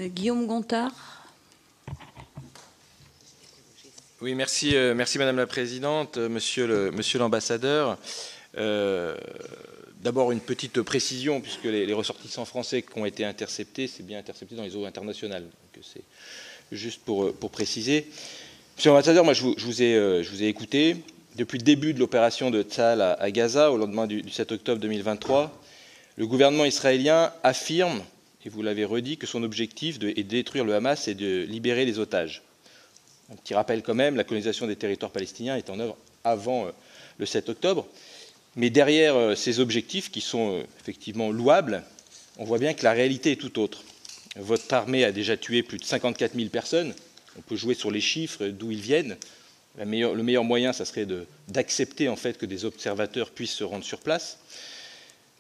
Guillaume Gontard. Oui, merci Madame la Présidente, Monsieur l'ambassadeur. D'abord une petite précision, puisque les ressortissants français qui ont été interceptés, c'est bien intercepté dans les eaux internationales. Donc c'est juste pour préciser. Monsieur l'ambassadeur, moi je vous ai écouté. Depuis le début de l'opération de Tsahal à Gaza, au lendemain du 7 octobre 2023, le gouvernement israélien affirme, et vous l'avez redit, que son objectif est de détruire le Hamas et de libérer les otages. Un petit rappel quand même, la colonisation des territoires palestiniens est en œuvre avant le 7 octobre. Mais derrière ces objectifs, qui sont effectivement louables, on voit bien que la réalité est tout autre. Votre armée a déjà tué plus de 54 000 personnes. On peut jouer sur les chiffres, d'où ils viennent. Le meilleur moyen, ça serait d'accepter en fait que des observateurs puissent se rendre sur place.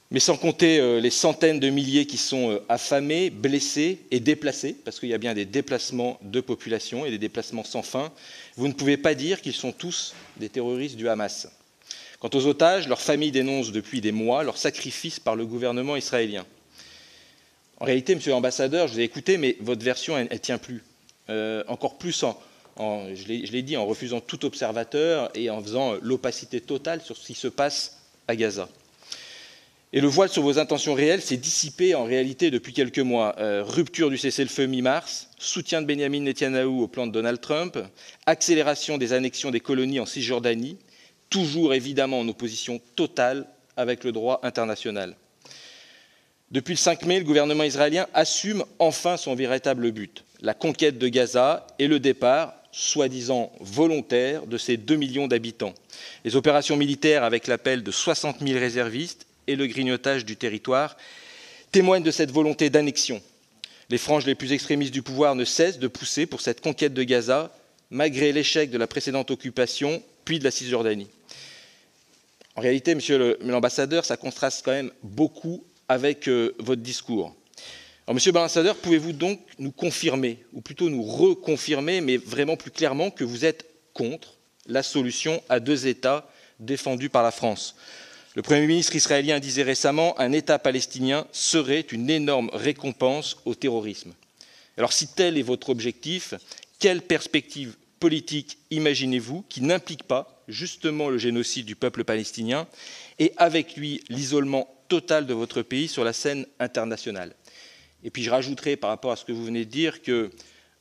Mais sans compter les centaines de milliers qui sont affamés, blessés et déplacés, parce qu'il y a bien des déplacements de population et des déplacements sans fin, vous ne pouvez pas dire qu'ils sont tous des terroristes du Hamas. Quant aux otages, leurs familles dénoncent depuis des mois leur sacrifice par le gouvernement israélien. En réalité, monsieur l'ambassadeur, je vous ai écouté, mais votre version, elle ne tient plus. Encore plus, je l'ai dit, en refusant tout observateur et en faisant l'opacité totale sur ce qui se passe à Gaza. Et le voile sur vos intentions réelles s'est dissipé en réalité depuis quelques mois. Rupture du cessez-le-feu mi-mars, soutien de Benyamin Netanyahou au plan de Donald Trump, accélération des annexions des colonies en Cisjordanie, toujours évidemment en opposition totale avec le droit international. Depuis le 5 mai, le gouvernement israélien assume enfin son véritable but, la conquête de Gaza et le départ, soi-disant volontaire, de ses 2 millions d'habitants. Les opérations militaires avec l'appel de 60 000 réservistes et le grignotage du territoire témoignent de cette volonté d'annexion. Les franges les plus extrémistes du pouvoir ne cessent de pousser pour cette conquête de Gaza, malgré l'échec de la précédente occupation, puis de la Cisjordanie. En réalité, monsieur l'ambassadeur, ça contraste quand même beaucoup avec votre discours. Alors, monsieur l'ambassadeur, pouvez-vous donc nous confirmer, ou plutôt nous reconfirmer, mais vraiment plus clairement, que vous êtes contre la solution à 2 États défendue par la France? Le Premier ministre israélien disait récemment « Un État palestinien serait une énorme récompense au terrorisme ». Alors si tel est votre objectif, quelle perspective politique imaginez-vous qui n'implique pas justement le génocide du peuple palestinien et avec lui l'isolement total de votre pays sur la scène internationale? Et puis je rajouterai par rapport à ce que vous venez de dire que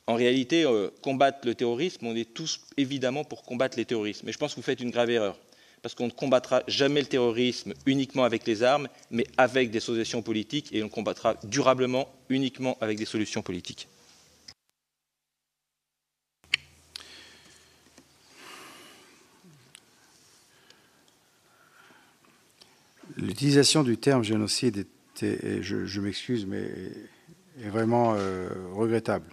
en réalité, combattre le terrorisme, on est tous évidemment pour combattre les terroristes. Mais je pense que vous faites une grave erreur. Parce qu'on ne combattra jamais le terrorisme uniquement avec les armes, mais avec des solutions politiques, et on combattra durablement uniquement avec des solutions politiques. L'utilisation du terme génocide était, je m'excuse, mais est vraiment regrettable.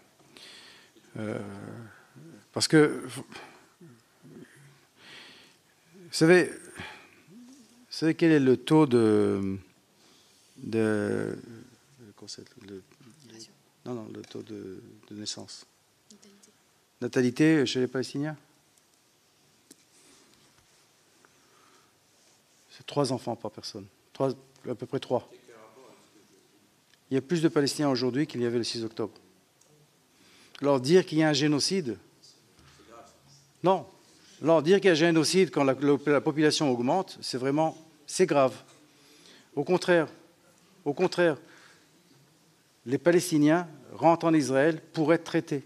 Parce que vous savez quel est le taux le taux de naissance? Natalité chez les Palestiniens? C'est 3 enfants par personne. À peu près 3. Il y a plus de Palestiniens aujourd'hui qu'il y avait le 6 octobre. Alors dire qu'il y a un génocide, non. Alors dire qu'il y a un génocide quand la population augmente, c'est grave. Au contraire, les Palestiniens rentrent en Israël pour être traités.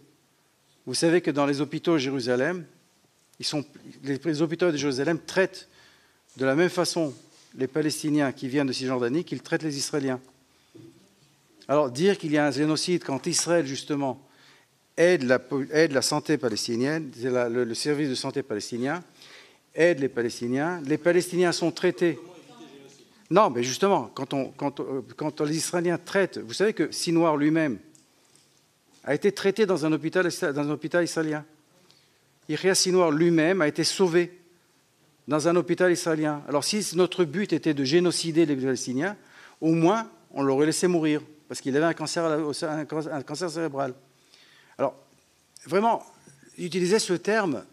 Vous savez que dans les hôpitaux de Jérusalem, les hôpitaux de Jérusalem traitent de la même façon les Palestiniens qui viennent de Cisjordanie qu'ils traitent les Israéliens. Alors dire qu'il y a un génocide quand Israël, justement, aide la santé palestinienne, le service de santé palestinien, aide les Palestiniens sont traités. Non, mais justement, quand les Israéliens traitent, vous savez que Sinwar lui-même a été traité dans un hôpital israélien. Yahya Sinwar lui-même a été sauvé dans un hôpital israélien. Alors si notre but était de génocider les Palestiniens, au moins on l'aurait laissé mourir, parce qu'il avait un cancer cérébral. Alors, vraiment, utiliser ce terme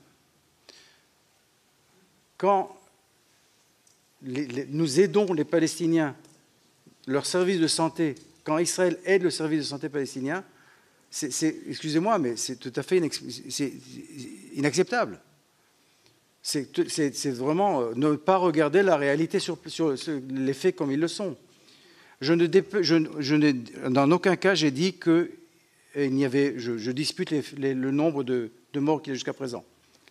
quand nous aidons les Palestiniens, leur service de santé, quand Israël aide le service de santé palestinien, excusez-moi, mais c'est tout à fait inacceptable. C'est vraiment ne pas regarder la réalité sur les faits comme ils le sont. Dans aucun cas, j'ai dit que je dispute le nombre de morts qu'il y a jusqu'à présent.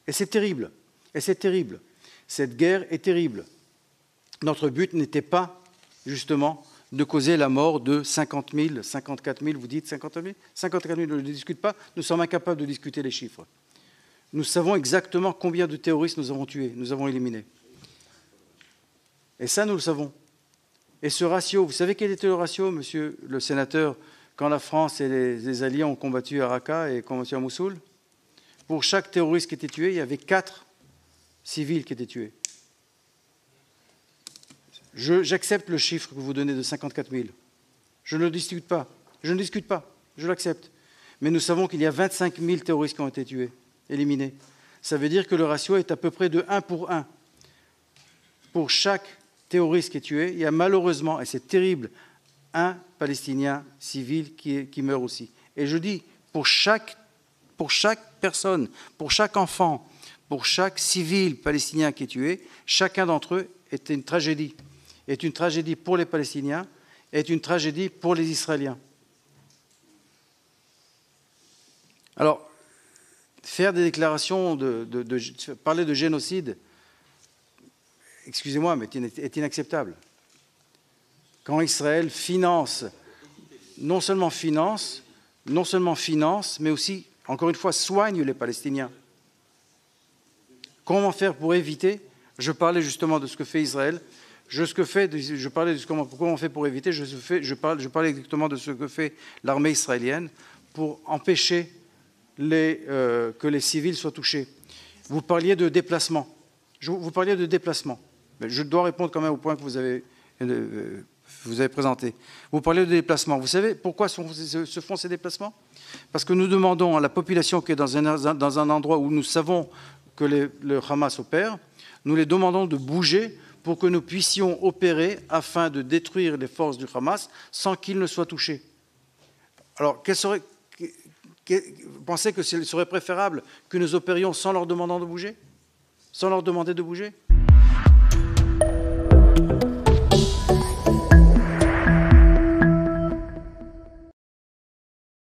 Et c'est terrible. Et c'est terrible. Cette guerre est terrible. Notre but n'était pas, justement, de causer la mort de 50 000, 54 000, vous dites 50 000 54 000, je ne discute pas, nous sommes incapables de discuter les chiffres. Nous savons exactement combien de terroristes nous avons tués, nous avons éliminés. Et ça, nous le savons. Et ce ratio, vous savez quel était le ratio, monsieur le sénateur, quand la France et les alliés ont combattu à Raqqa et combattu à Mossoul? Pour chaque terroriste qui était tué, il y avait 4 civils qui étaient tués. J'accepte le chiffre que vous donnez de 54 000. Je ne le discute pas. Je ne discute pas. Je l'accepte. Mais nous savons qu'il y a 25 000 terroristes qui ont été tués, éliminés. Ça veut dire que le ratio est à peu près de 1 pour 1. Pour chaque terroriste qui est tué, il y a malheureusement, et c'est terrible, un Palestinien civil qui meurt aussi. Et je dis, pour chaque personne, pour chaque enfant, pour chaque civil palestinien qui est tué, chacun d'entre eux est une tragédie. Est une tragédie pour les Palestiniens, est une tragédie pour les Israéliens. Alors, faire des déclarations, parler de génocide, excusez-moi, mais est inacceptable. Quand Israël finance, non seulement finance, mais aussi, encore une fois, soigne les Palestiniens. Comment faire pour éviter? Je parlais justement de ce que fait Israël. Je parlais de comment on fait pour éviter. Je parlais exactement de ce que fait l'armée israélienne pour empêcher que les civils soient touchés. Vous parliez de déplacement. Mais je dois répondre quand même au point que vous avez présenté. Vous parlez de déplacement. Vous savez pourquoi se font ces déplacements? Parce que nous demandons à la population qui est dans un endroit où nous savons que le Hamas opère, nous les demandons de bouger pour que nous puissions opérer afin de détruire les forces du Hamas sans qu'ils ne soient touchés. Alors, vous pensez que ce serait préférable que nous opérions sans leur demander de bouger? Sans leur demander de bouger?